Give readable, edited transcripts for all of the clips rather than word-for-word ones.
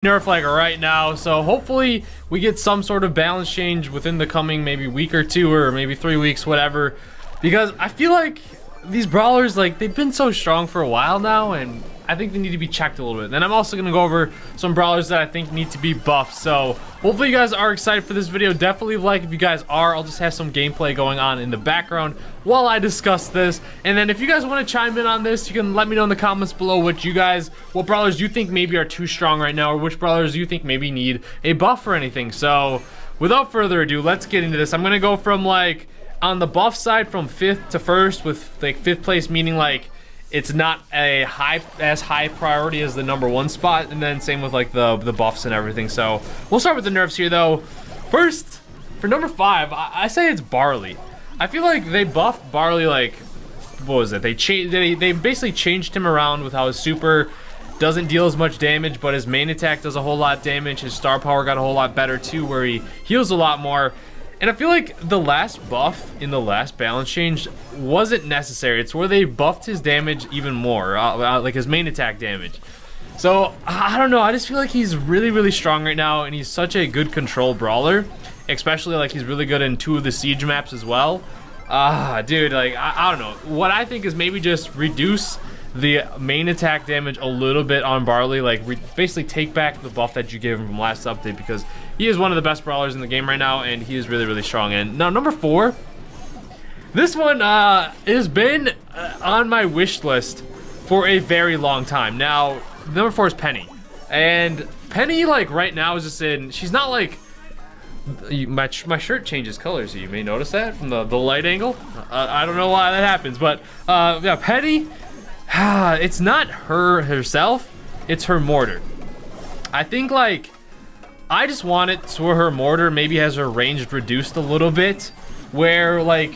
nerf like right now, so hopefully we get some sort of balance change within the coming maybe week or two or maybe 3 weeks, whatever, because I feel like these brawlers, like, they've been so strong for a while now, and I think they need to be checked a little bit. Then I'm also going to go over some brawlers that I think need to be buffed. So hopefully you guys are excited for this video. Definitely like if you guys are. I'll just have some gameplay going on in the background while I discuss this. And then if you guys want to chime in on this, you can let me know in the comments below what brawlers you think maybe are too strong right now, or which brawlers you think maybe need a buff or anything. So without further ado, let's get into this. I'm going to go from, like, on the buff side from 5th to 1st, with like 5th place meaning like it's not as high priority as the #1 spot, and then same with like the buffs and everything. So we'll start with the nerfs here though. First, for number 5, I say it's Barley. I feel like they buffed Barley, like, what was it? They basically changed him around with how his super doesn't deal as much damage, but his main attack does a whole lot of damage. His star power got a whole lot better too, where he heals a lot more. And I feel like the last buff in the last balance change wasn't necessary. It's where they buffed his damage even more, like his main attack damage. So, I don't know. I just feel like he's really, really strong right now, and he's such a good control brawler. Especially, like, he's really good in 2 of the siege maps as well. Dude, like, I don't know. What I think is maybe just reduce the main attack damage a little bit on Barley, like basically take back the buff that you gave him from last update, because he is one of the best brawlers in the game right now, and he is really, really strong. And now number 4, this one has been on my wish list for a very long time. Now number 4 is Penny, and Penny, like, right now is just in, she's not like, my shirt changes colors, so you may notice that from the light angle. I don't know why that happens, but yeah, Penny, it's not her herself, it's her mortar. I think, like, I just want it to where her mortar maybe has her range reduced a little bit, where, like,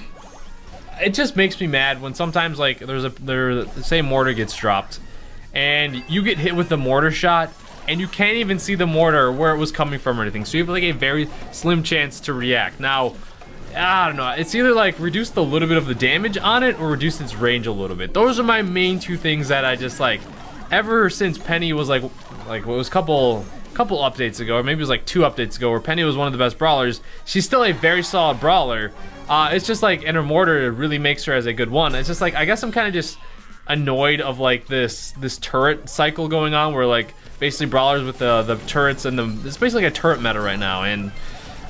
it just makes me mad when sometimes, like, the same mortar gets dropped and you get hit with the mortar shot and you can't even see the mortar where it was coming from or anything, so you have like a very slim chance to react. Now, I don't know, it's either like reduce a little bit of the damage on it or reduce its range a little bit. Those are my main 2 things that I just, like, ever since Penny was like what was a couple updates ago, or maybe it was like 2 updates ago, where Penny was one of the best brawlers. She's still a very solid brawler. It's just like, and her mortar really makes her as a good one. It's just like, I guess I'm kind of just annoyed of like this turret cycle going on, where like basically brawlers with the turrets, and it's basically like a turret meta right now. And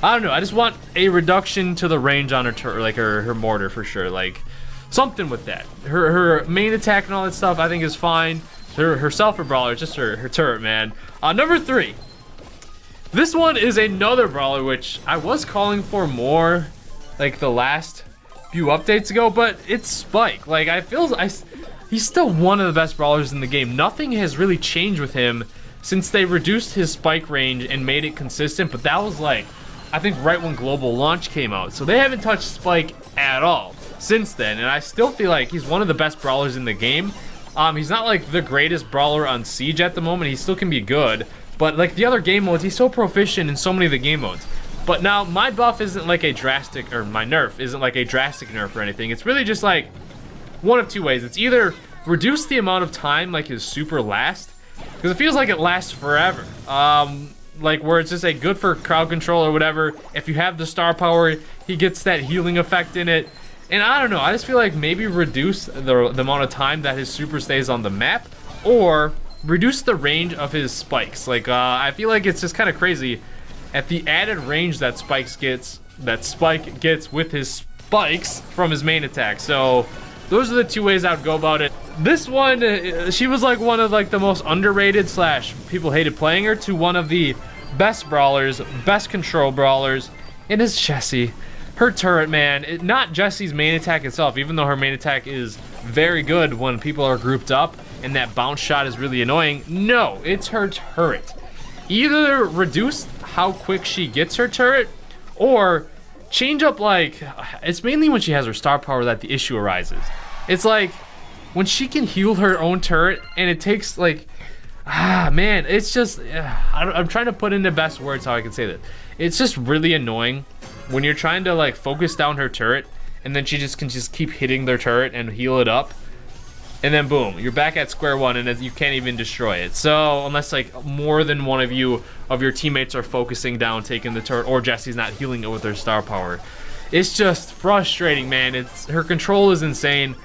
I don't know, I just want a reduction to the range on her turret, like her mortar for sure, like something with that. Her main attack and all that stuff I think is fine. Herself a brawler, just her turret, man. Number 3, this one is another brawler which I was calling for more like the last few updates ago, but it's Spike. Like, he's still one of the best brawlers in the game. Nothing has really changed with him since they reduced his spike range and made it consistent, but that was like, I think right when global launch came out, so they haven't touched Spike at all since then. And I still feel like he's one of the best brawlers in the game. He's not like the greatest brawler on Siege at the moment. He still can be good, but like the other game modes, he's so proficient in so many of the game modes. But now my buff isn't like a drastic, or my nerf isn't like a drastic nerf or anything. It's really just like one of 2 ways. It's either reduce the amount of time like his super lasts, because it feels like it lasts forever. Like where it's just a good for crowd control or whatever. If you have the star power, he gets that healing effect in it. And I don't know, I just feel like maybe reduce the amount of time that his super stays on the map, or reduce the range of his spikes. Like, I feel like it's just kind of crazy at the added range that Spike gets with his spikes from his main attack. So those are the 2 ways I would go about it. This one, she was like one of like the most underrated / people hated playing her, to one of the best brawlers, best control brawlers. It is Jessie. Her turret, man, not Jessie's main attack itself, even though her main attack is very good when people are grouped up and that bounce shot is really annoying. No, it's her turret. Either reduce how quick she gets her turret, or change up, like, it's mainly when she has her star power that the issue arises. It's like when she can heal her own turret, and it takes like, man, it's just, I'm trying to put into best words how I can say that. It's just really annoying when you're trying to like focus down her turret, and then she just can keep hitting their turret and heal it up. and then boom, you're back at square one, and you can't even destroy it. So unless like more than one of your teammates are focusing down, taking the turret, or Jesse's not healing it with her star power, it's just frustrating, man. Her control is insane.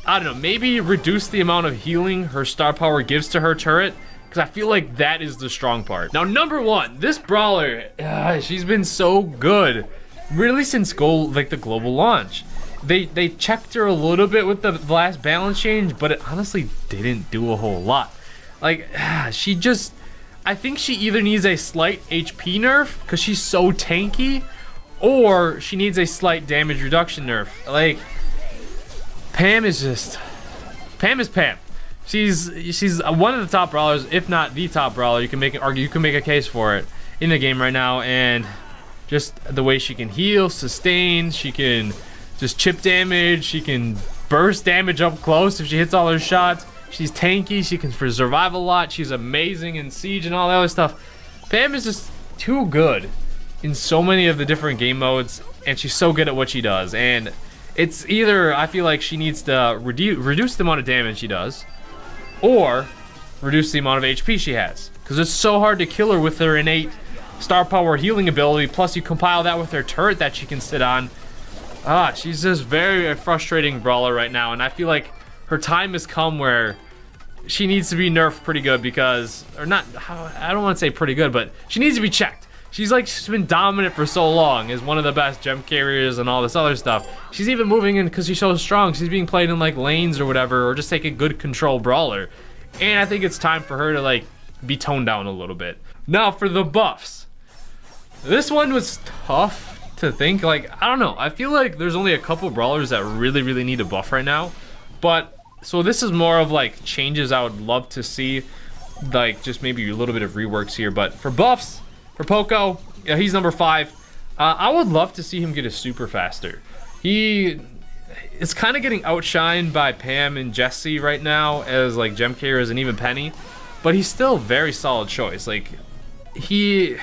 I don't know, maybe reduce the amount of healing her star power gives to her turret, because I feel like that is the strong part. Now, number one, this brawler, she's been so good, really since the global launch. They checked her a little bit with the last balance change, but it honestly didn't do a whole lot. Like, she just, I think she either needs a slight HP nerf, because she's so tanky, or she needs a slight damage reduction nerf. Like, Pam is Pam. She's one of the top brawlers, if not the top brawler. You can make a case for it in the game right now, and just the way she can heal, sustain, she can just chip damage, she can burst damage up close if she hits all her shots. She's tanky, she can survive a lot, she's amazing in siege and all that other stuff. Pam is just too good in so many of the different game modes, and she's so good at what she does. And it's either, I feel like she needs to reduce the amount of damage she does, or reduce the amount of HP she has, because it's so hard to kill her with her innate star power healing ability, plus you compile that with her turret that she can sit on. She's just very frustrating brawler right now, and I feel like her time has come where she needs to be nerfed pretty good, because, or not, I don't want to say pretty good, but she needs to be checked. She's been dominant for so long as one of the best gem carriers and all this other stuff. She's even moving in because she's so strong. She's being played in like lanes or whatever, or just take a good control brawler. And I think it's time for her to like be toned down a little bit. Now for the buffs. This one was tough to think. Like, I don't know. I feel like there's only a couple brawlers that really need a buff right now. But so this is more of like changes I would love to see. Like just maybe a little bit of reworks here. But for buffs, for Poco, yeah, he's number 5. I would love to see him get a super faster. He is kind of getting outshined by Pam and Jesse right now as like gem carriers, and even Penny, but he's still a very solid choice. Like he's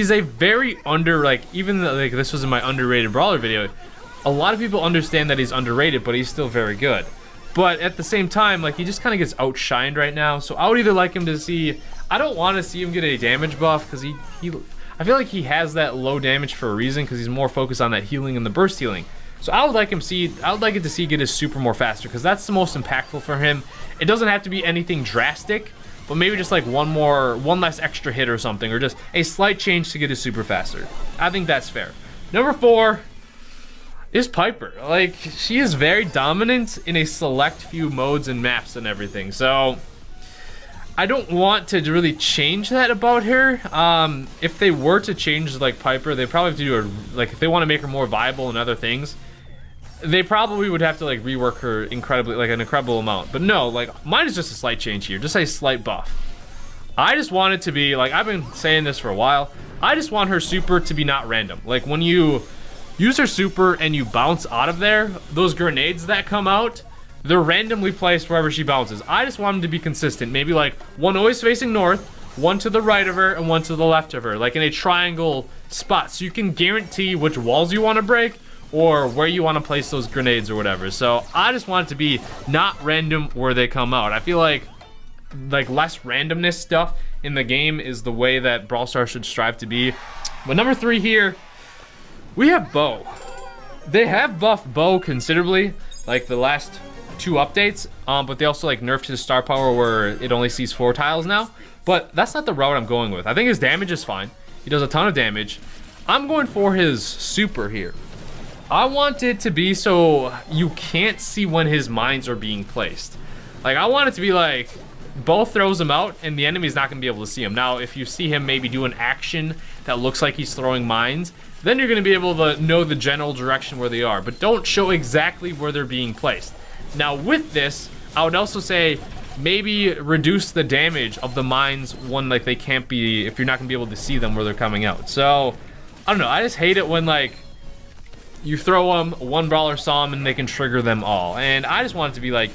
a very even though like this was in my underrated brawler video, a lot of people understand that he's underrated, but he's still very good. But at the same time, like he just kind of gets outshined right now. So I would either like him to see, I don't want to see him get a damage buff, because I feel like he has that low damage for a reason, because he's more focused on that healing and the burst healing. So I would like it to see get his super more faster, because that's the most impactful for him. It doesn't have to be anything drastic, but maybe just like one less extra hit or something, or just a slight change to get his super faster. I think that's fair. Number 4 is Piper. Like, she is very dominant in a select few modes and maps and everything. So I don't want to really change that about her. If they were to change like Piper, they probably have to do if they want to make her more viable in other things, they probably would have to like rework her an incredible amount. But no, like mine is just a slight change here, just a slight buff. I just want it to be like, I've been saying this for a while, I just want her super to be not random. Like when you use her super and you bounce out of there, those grenades that come out, they're randomly placed wherever she bounces. I just want them to be consistent. Maybe like one always facing north, one to the right of her, and one to the left of her, like in a triangle spot, so you can guarantee which walls you want to break or where you want to place those grenades or whatever. So I just want it to be not random where they come out. I feel like less randomness stuff in the game is the way that Brawl Stars should strive to be. But number 3 here, we have Bo. They have buffed Bo considerably, like the last 2 updates, but they also like nerfed his star power where it only sees 4 tiles now. But that's not the route I'm going with. I think his damage is fine. He does a ton of damage. I'm going for his super here. I want it to be so you can't see when his mines are being placed. Like, I want it to be like Bo throws him out and the enemy's not gonna be able to see him. Now, if you see him maybe do an action that looks like he's throwing mines, then you're gonna be able to know the general direction where they are, but don't show exactly where they're being placed. Now with this, I would also say maybe reduce the damage of the mines when like they can't be, if you're not gonna be able to see them where they're coming out. So I don't know, I just hate it when like you throw them, one brawler saw them and they can trigger them all. And I just want it to be like,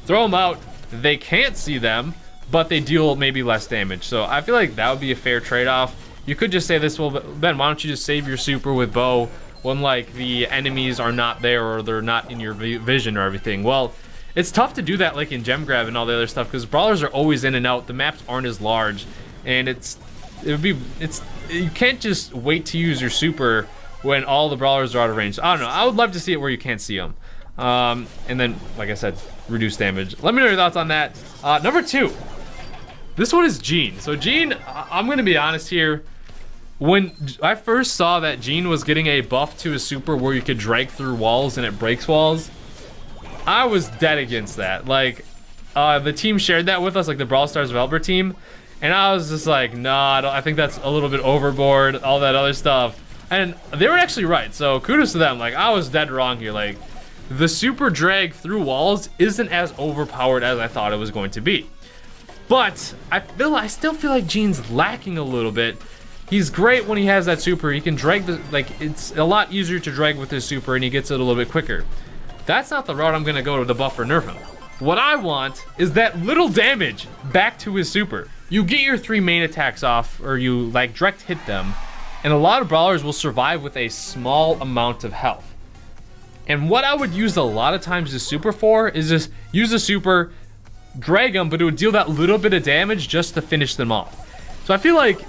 throw them out, they can't see them, but they deal maybe less damage. So I feel like that would be a fair trade-off. You could just say this, well, Ben, why don't you just save your super with Bo when like the enemies are not there or they're not in your vision or everything? Well, It's tough to do that like in gem grab and all the other stuff because brawlers are always in and out. The maps aren't as large, and you can't just wait to use your super when all the brawlers are out of range. I don't know. I would love to see it where you can't see them. And then, like I said, reduce damage. Let me know your thoughts on that. Number 2. This one is Gene. So Gene, I'm gonna be honest here. When I first saw that Gene was getting a buff to his super where you could drag through walls and it breaks walls, I was dead against that. Like, the team shared that with us, like the Brawl Stars developer team, and I was just like, nah, I think that's a little bit overboard, all that other stuff. And they were actually right, so kudos to them. Like, I was dead wrong here. Like, the super drag through walls isn't as overpowered as I thought it was going to be. But I still feel like Gene's lacking a little bit. He's great when he has that super. He can drag it's a lot easier to drag with his super and he gets it a little bit quicker. That's not the route I'm gonna go to the buff or nerf him. What I want is that little damage back to his super. You get your 3 main attacks off, or you like direct hit them, and a lot of brawlers will survive with a small amount of health. And what I would use a lot of times the super for is just use the super, drag them, but it would deal that little bit of damage just to finish them off. So I feel like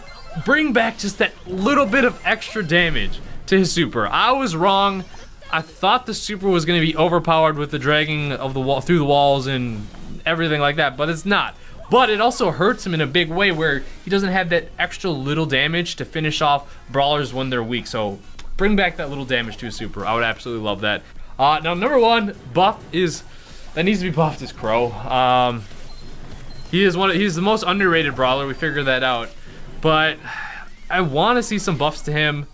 bring back just that little bit of extra damage to his super. I was wrong. I thought the super was going to be overpowered with the dragging of the wall through the walls and everything like that, but it's not. But it also hurts him in a big way where he doesn't have that extra little damage to finish off brawlers when they're weak. So bring back that little damage to his super. I would absolutely love that. Now number 1 buff that needs to be buffed is Crow. He's the most underrated brawler. We figured that out. But I want to see some buffs to him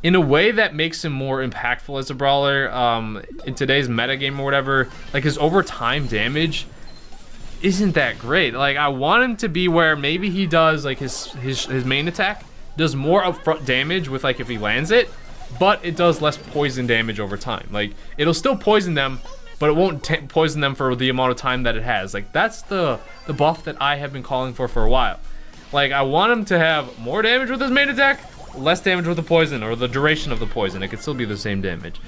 in a way that makes him more impactful as a brawler. In today's metagame or whatever, like his overtime damage isn't that great. Like, I want him to be where maybe he does like his main attack does more upfront damage with like if he lands it, but it does less poison damage over time. Like, it'll still poison them, but it won't poison them for the amount of time that it has. Like, that's the buff that I have been calling for a while. Like, I want him to have more damage with his main attack, less damage with the poison, or the duration of the poison. It could still be the same damage.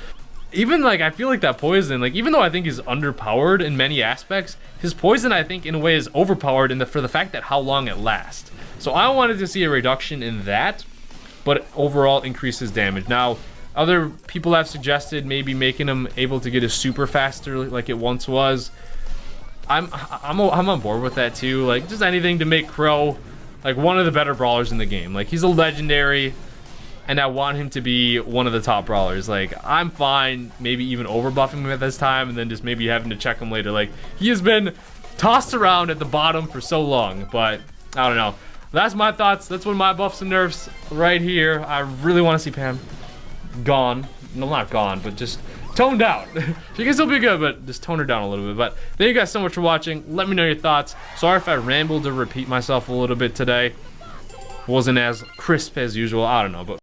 Even, like, I feel like that poison, like, even though I think he's underpowered in many aspects, his poison, I think, in a way is overpowered for the fact that how long it lasts. So I wanted to see a reduction in that, but overall increase his damage. Now, other people have suggested maybe making him able to get his super faster like it once was. I'm on board with that too. Like, just anything to make Crow like one of the better brawlers in the game. Like, he's a legendary, and I want him to be one of the top brawlers. Like, I'm fine maybe even over buffing him at this time and then just maybe having to check him later. Like, he has been tossed around at the bottom for so long, but I don't know. That's my thoughts. That's one of my buffs and nerfs right here. I really want to see Pam gone. No, not gone, but just toned down. She can still be good, but just tone her down a little bit. But thank you guys so much for watching. Let me know your thoughts. Sorry if I rambled or repeat myself a little bit today. Wasn't as crisp as usual. I don't know, but